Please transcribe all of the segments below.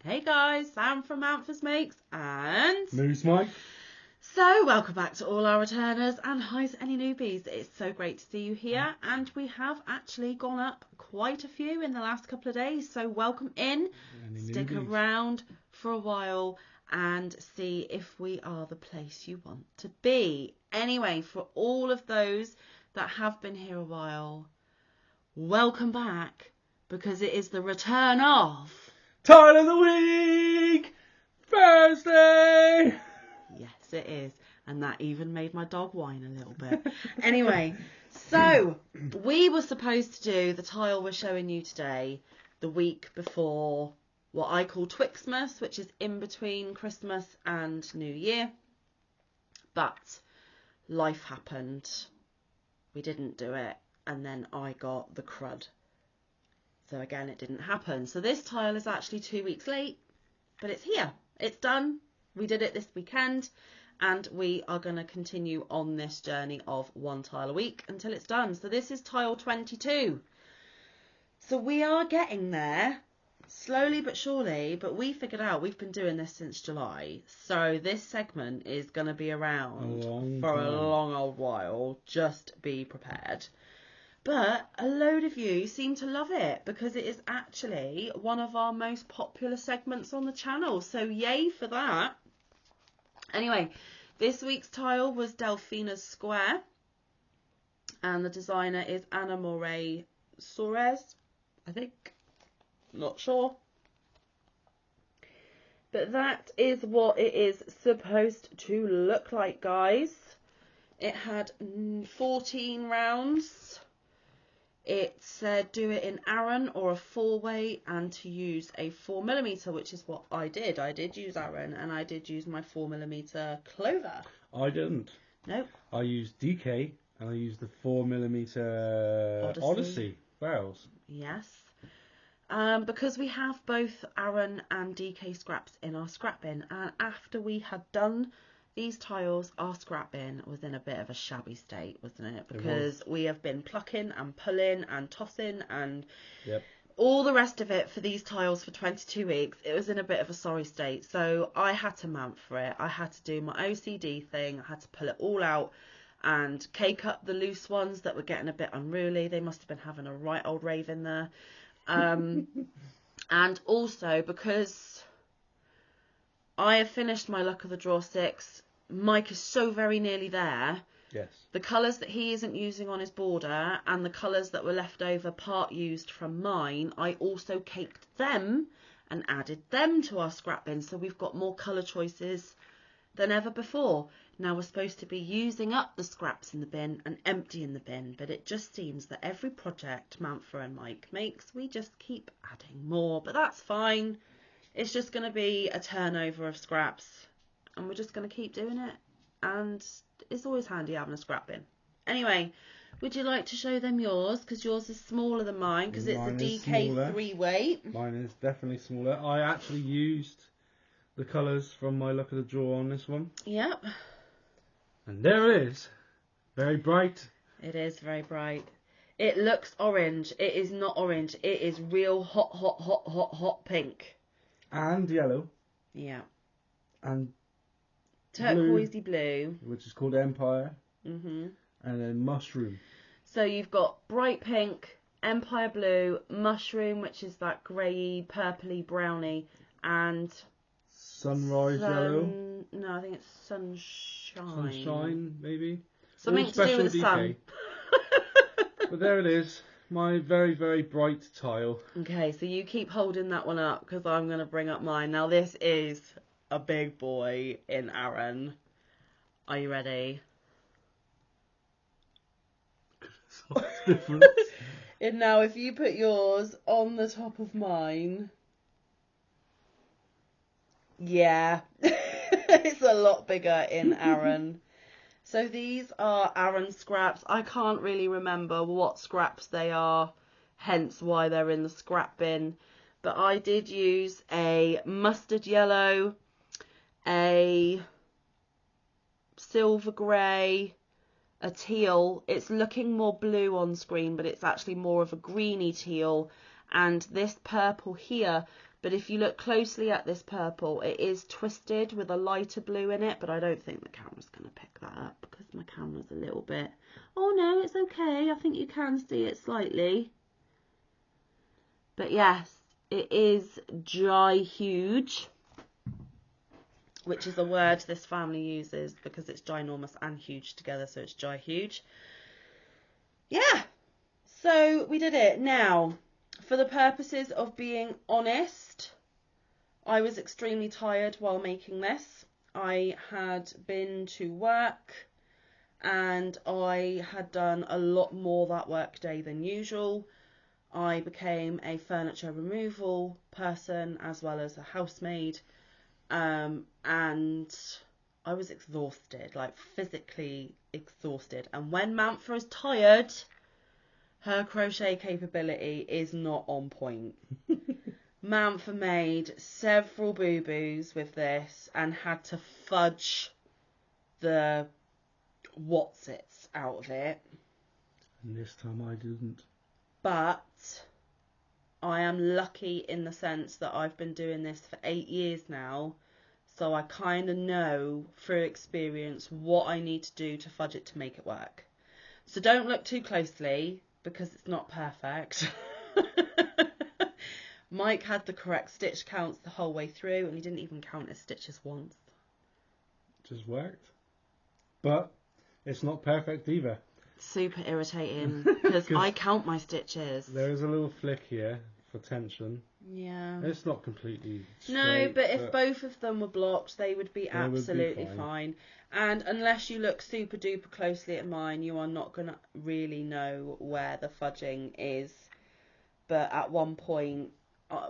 Hey guys, Sam from Manfa's Makes and Moose Mike. So welcome back to all our returners and hi to any newbies. It's so great to see you here, and we have actually gone up quite a few in the last couple of days, so welcome in. Stick around for a while and see if we are the place you want to be. Anyway, for all of those that have been here a while, welcome back, because it is the return of Tile of the Week! Thursday! Yes, it is. And that even made my dog whine a little bit. Anyway, so we were supposed to do the tile we're showing you today the week before what I call Twixmas, which is in between Christmas and New Year. But life happened. We didn't do it. And then I got the crud. So again, it didn't happen. So this tile is actually 2 weeks late, but it's here. It's done. We did it this weekend, and we are going to continue on this journey of one tile a week until it's done. So this is tile 22. So we are getting there, slowly but surely, but we figured out we've been doing this since July. So this segment is going to be around for a long old while. Just be prepared. But a load of you seem to love it because it is actually one of our most popular segments on the channel. So yay for that. Anyway, this week's tile was Delfina's Square. And the designer is Ana Moray Soares, I think. Not sure. But that is what it is supposed to look like, guys. It had 14 rounds. It said do it in Aran or a 4-way and to use a 4mm, which is what I did. I did use Aran and I did use my 4mm clover. I didn't. Nope. I used DK and I used the 4mm Odyssey barrels. Yes. Because we have both Aran and DK scraps in our scrap bin, and after we had done these tiles, our scrap bin was in a bit of a shabby state, wasn't it? Because we have been plucking and pulling and tossing and all the rest of it for these tiles for 22 weeks. It was in a bit of a sorry state. So I had to Manfa it. I had to do my OCD thing. I had to pull it all out and cake up the loose ones that were getting a bit unruly. They must have been having a right old rave in there. And also because I have finished my Luck of the Draw 6, Mike is so very nearly there. Yes. The colours that he isn't using on his border and the colours that were left over part used from mine, I also caked them and added them to our scrap bin. So we've got more colour choices than ever before. Now we're supposed to be using up the scraps in the bin and emptying the bin, but it just seems that every project Manfa and Mike makes, we just keep adding more. But that's fine. It's just going to be a turnover of scraps, and we're just going to keep doing it. And it's always handy having a scrap bin. Anyway, would you like to show them yours? Because yours is smaller than mine, because it's a DK 3-way. Mine is definitely smaller. I actually used the colours from my Luck of the Draw on this one. Yep. And there it is. Very bright. It is very bright. It looks orange. It is not orange. It is real hot, hot, hot, hot, hot pink. And yellow. Yeah. And turquoisey blue. Which is called Empire. Mm-hmm. And then Mushroom. So you've got bright pink, Empire blue, Mushroom, which is that grey, purpley, browny, and Sunrise yellow. No, I think it's sunshine. Sunshine, maybe. Something to do with the sun. But there it is. My very, very bright tile. Okay, so you keep holding that one up because I'm going to bring up mine. Now this is a big boy in Aran. Are you ready? What's different? And now if you put yours on the top of mine. Yeah. It's a lot bigger in Aran. So these are Aran scraps. I can't really remember what scraps they are, hence why they're in the scrap bin. But I did use a mustard yellow, a silver grey, a teal. It's looking more blue on screen, but it's actually more of a greeny teal. And this purple here, But if you look closely at this purple, it is twisted with a lighter blue in it, but I don't think the camera's going to pick that up because my camera's a little bit... Oh no, it's okay. I think you can see it slightly. But yes, it is dry huge, which is a word this family uses because it's ginormous and huge together, so it's dry huge. Yeah, so we did it. Now, for the purposes of being honest, I was extremely tired while making this. I had been to work and I had done a lot more that work day than usual. I became a furniture removal person as well as a housemaid, and I was exhausted, like physically exhausted. And when Manfa is tired, her crochet capability is not on point. Manfa made several boo-boos with this and had to fudge the what's-its out of it. And this time I didn't. But I am lucky in the sense that I've been doing this for 8 years now, so I kind of know through experience what I need to do to fudge it to make it work. So don't look too closely because it's not perfect. Mike had the correct stitch counts the whole way through and he didn't even count his stitches once. Just worked. But it's not perfect either. Super irritating because I count my stitches. There is a little flick here for tension. Yeah. It's not completely straight. No, but if both of them were blocked, they would be absolutely fine. And unless you look super duper closely at mine, you are not going to really know where the fudging is. But at one point,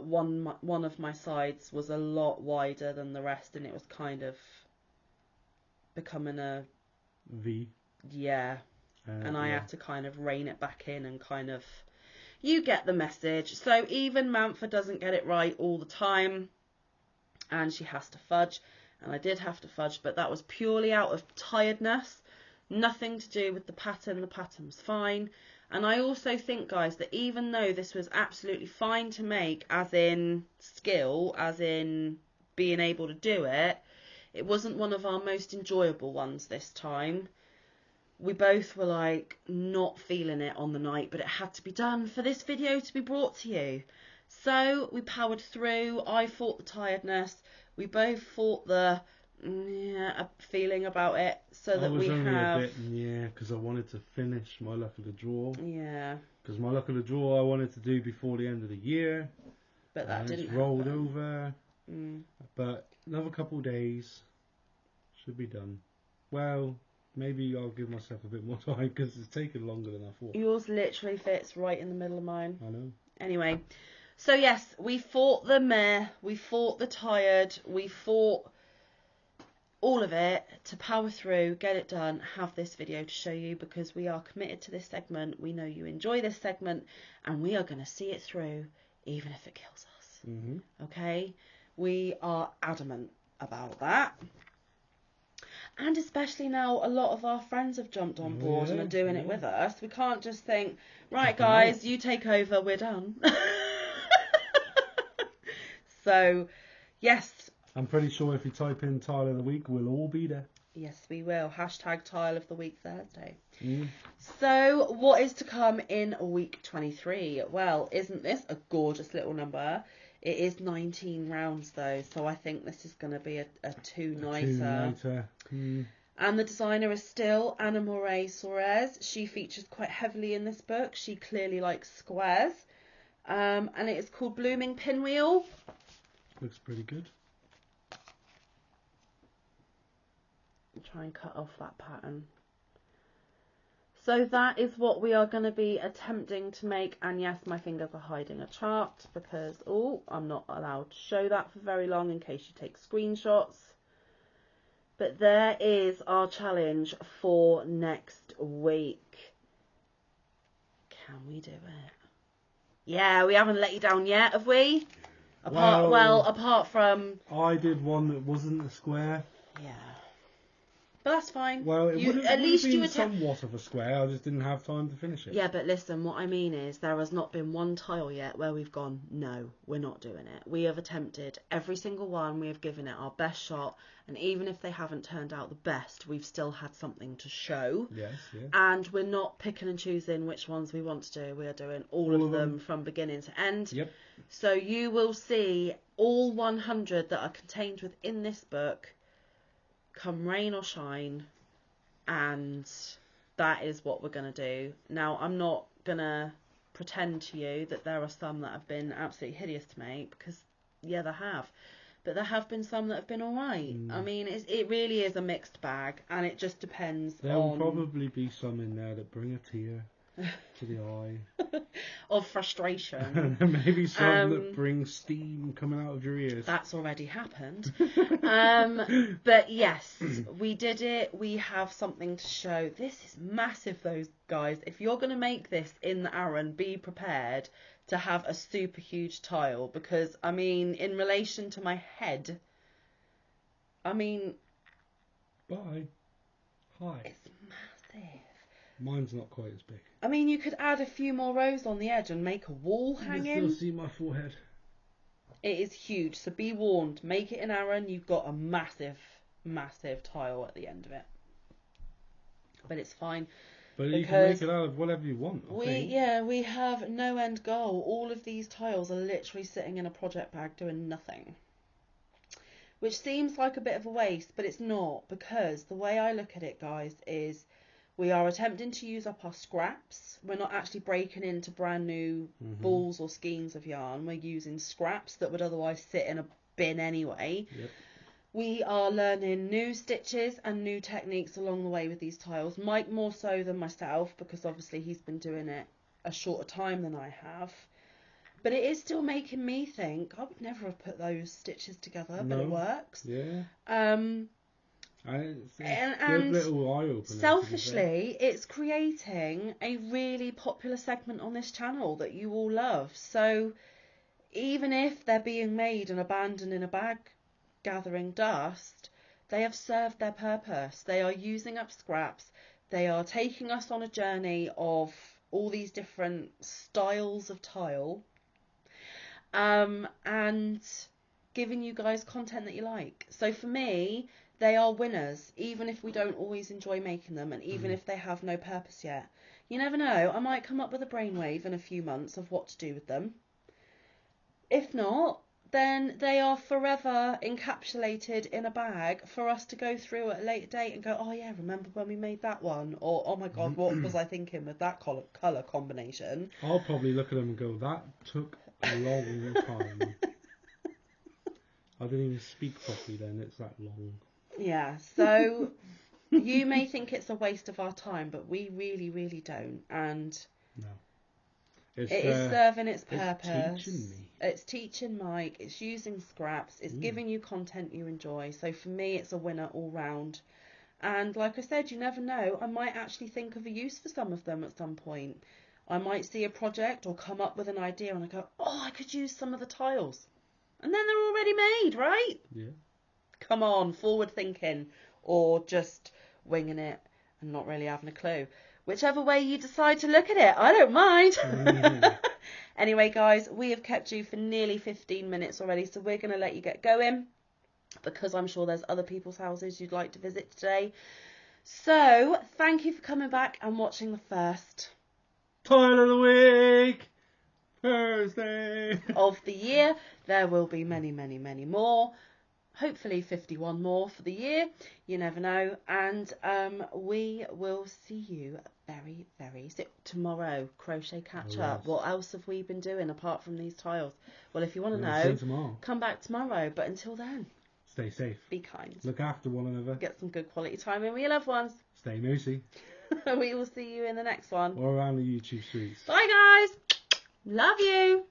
one of my sides was a lot wider than the rest, and it was kind of becoming a V. Yeah. And I had to kind of rein it back in and kind of... You get the message. So even Manfa doesn't get it right all the time. And she has to fudge. And I did have to fudge, but that was purely out of tiredness. Nothing to do with the pattern. The pattern was fine. And I also think, guys, that even though this was absolutely fine to make, as in skill, as in being able to do it, it wasn't one of our most enjoyable ones this time. We both were like not feeling it on the night, but it had to be done for this video to be brought to you. So we powered through. I fought the tiredness. We both fought the feeling about it, so that we have... a bit, because I wanted to finish my Luck of the Draw. Yeah. Because my Luck of the Draw I wanted to do before the end of the year. But that didn't rolled happen. over. But another couple of days should be done. Well, maybe I'll give myself a bit more time because it's taken longer than I thought. Yours literally fits right in the middle of mine. I know. Anyway, so yes, we fought the meh, we fought the tired, we fought all of it to power through, get it done, have this video to show you because we are committed to this segment. We know you enjoy this segment and we are going to see it through even if it kills us. Okay? We are adamant about that. And especially now a lot of our friends have jumped on board and are doing it with us. We can't just think, right guys, you take over, we're done. So, yes. I'm pretty sure if you type in Tile of the Week, we'll all be there. Yes, we will. # Tile of the Week Thursday. So, what is to come in week 23? Well, isn't this a gorgeous little number? It is 19 rounds though, so I think this is going to be a two-nighter. And the designer is still Anna Moray Suarez. She features quite heavily in this book. She clearly likes squares. And it is called Blooming Pinwheel. Looks pretty good. I'll try and cut off that pattern. So that is what we are going to be attempting to make. And yes, my fingers are hiding a chart because, I'm not allowed to show that for very long in case you take screenshots. But there is our challenge for next week. Can we do it? Yeah, we haven't let you down yet, have we? Apart from... I did one that wasn't a square. Yeah. But that's fine. Well, it You, would at have least you been attempt. somewhat of a square. I just didn't have time to finish it. Yeah, but listen, what I mean is there has not been one tile yet where we've gone, no, we're not doing it. We have attempted every single one. We have given it our best shot. And even if they haven't turned out the best, we've still had something to show. Yes, yeah. And we're not picking and choosing which ones we want to do. We are doing all of them from beginning to end. Yep. So you will see all 100 that are contained within this book, come rain or shine, and that is what we're going to do. Now, I'm not going to pretend to you that there are some that have been absolutely hideous to make, because, yeah, there have. But there have been some that have been all right. I mean, it really is a mixed bag, and it just depends There will probably be some in there that bring a tear to the eye. of frustration. And maybe some that bring steam coming out of your ears. That's already happened. But yes, we did it. We have something to show. This is massive, though, guys. If you're going to make this in the Aran, be prepared to have a super huge tile. Because, I mean, in relation to my head, I mean... Bye. Hi. It's massive. Mine's not quite as big. I mean, you could add a few more rows on the edge and make a wall hang You in. can still see my forehead. It is huge, so be warned. Make it in Aran, you've got a massive, massive tile at the end of it. But it's fine. But you can make it out of whatever you want, I think. Yeah, we have no end goal. All of these tiles are literally sitting in a project bag doing nothing. Which seems like a bit of a waste, but it's not, because the way I look at it, guys, is we are attempting to use up our scraps. We're not actually breaking into brand new balls or skeins of yarn. We're using scraps that would otherwise sit in a bin anyway. Yep. We are learning new stitches and new techniques along the way with these tiles. Mike more so than myself, because obviously he's been doing it a shorter time than I have. But it is still making me think, I would never have put those stitches together, but it works. Yeah. It's And good little eye opener. Selfishly, it's creating a really popular segment on this channel that you all love. So even if they're being made and abandoned in a bag gathering dust, they have served their purpose. They are using up scraps. They are taking us on a journey of all these different styles of tile, and giving you guys content that you like. So for me, they are winners, even if we don't always enjoy making them, and even if they have no purpose yet. You never know, I might come up with a brainwave in a few months of what to do with them. If not, then they are forever encapsulated in a bag for us to go through at a later date and go, oh yeah, remember when we made that one? Or, oh my god, what was I thinking with that colour combination? I'll probably look at them and go, that took a long time. I didn't even speak properly then, it's that long. Yeah, so you may think it's a waste of our time, but we really, really don't. And no. It is serving its purpose. It's teaching me. It's teaching Mike. It's using scraps. It's giving you content you enjoy. So for me, it's a winner all round. And like I said, you never know. I might actually think of a use for some of them at some point. I might see a project or come up with an idea and I go, oh, I could use some of the tiles. And then they're already made, right? Yeah. Come on, forward thinking, or just winging it and not really having a clue. Whichever way you decide to look at it, I don't mind. Anyway, guys, we have kept you for nearly 15 minutes already, so we're going to let you get going, because I'm sure there's other people's houses you'd like to visit today. So, thank you for coming back and watching the first Tile of the week! Thursday! of the year. There will be many, many, many more. Hopefully 51 more for the year. You never know. And we will see you very, very soon. Tomorrow, crochet catch up. What else have we been doing apart from these tiles? Well, if you want to know, come back tomorrow. But until then, stay safe. Be kind. Look after one another. Get some good quality time in with your loved ones. Stay moosey. We will see you in the next one. Or around the YouTube streets. Bye, guys. Love you.